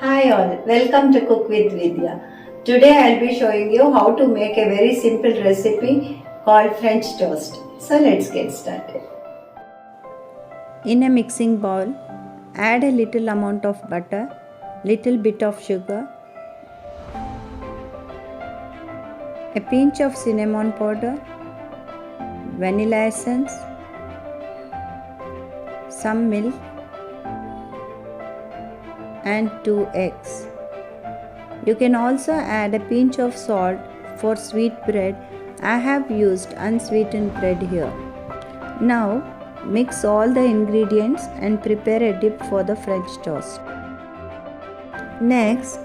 Hi all, welcome to Cook with Vidya. Today I'll be showing you how to make a very simple recipe called French toast. So let's get started. In a mixing bowl, add a little amount of butter, little bit of sugar, a pinch of cinnamon powder, vanilla essence, some milk and 2 eggs. You can also add a pinch of salt for sweet bread. I have used unsweetened bread here. Now mix all the ingredients and prepare a dip for the French toast. Next,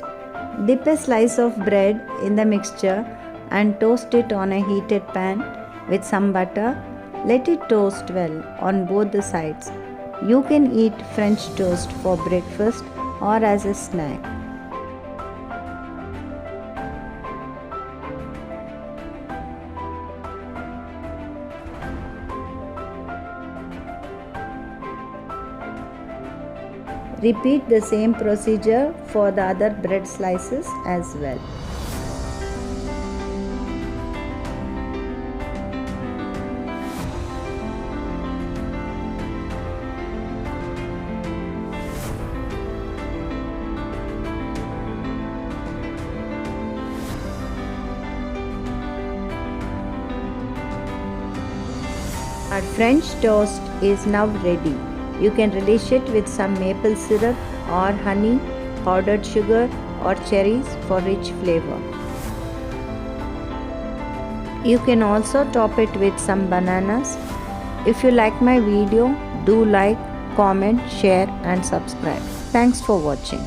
dip a slice of bread in the mixture and toast it on a heated pan with some butter. Let it toast well on both the sides. You can eat French toast for breakfast or as a snack. Repeat the same procedure for the other bread slices as well. Our French toast is now ready. You can relish it with some maple syrup or honey, powdered sugar or cherries for rich flavor. You can also top it with some bananas. If you like my video, do like, comment, share and subscribe. Thanks for watching.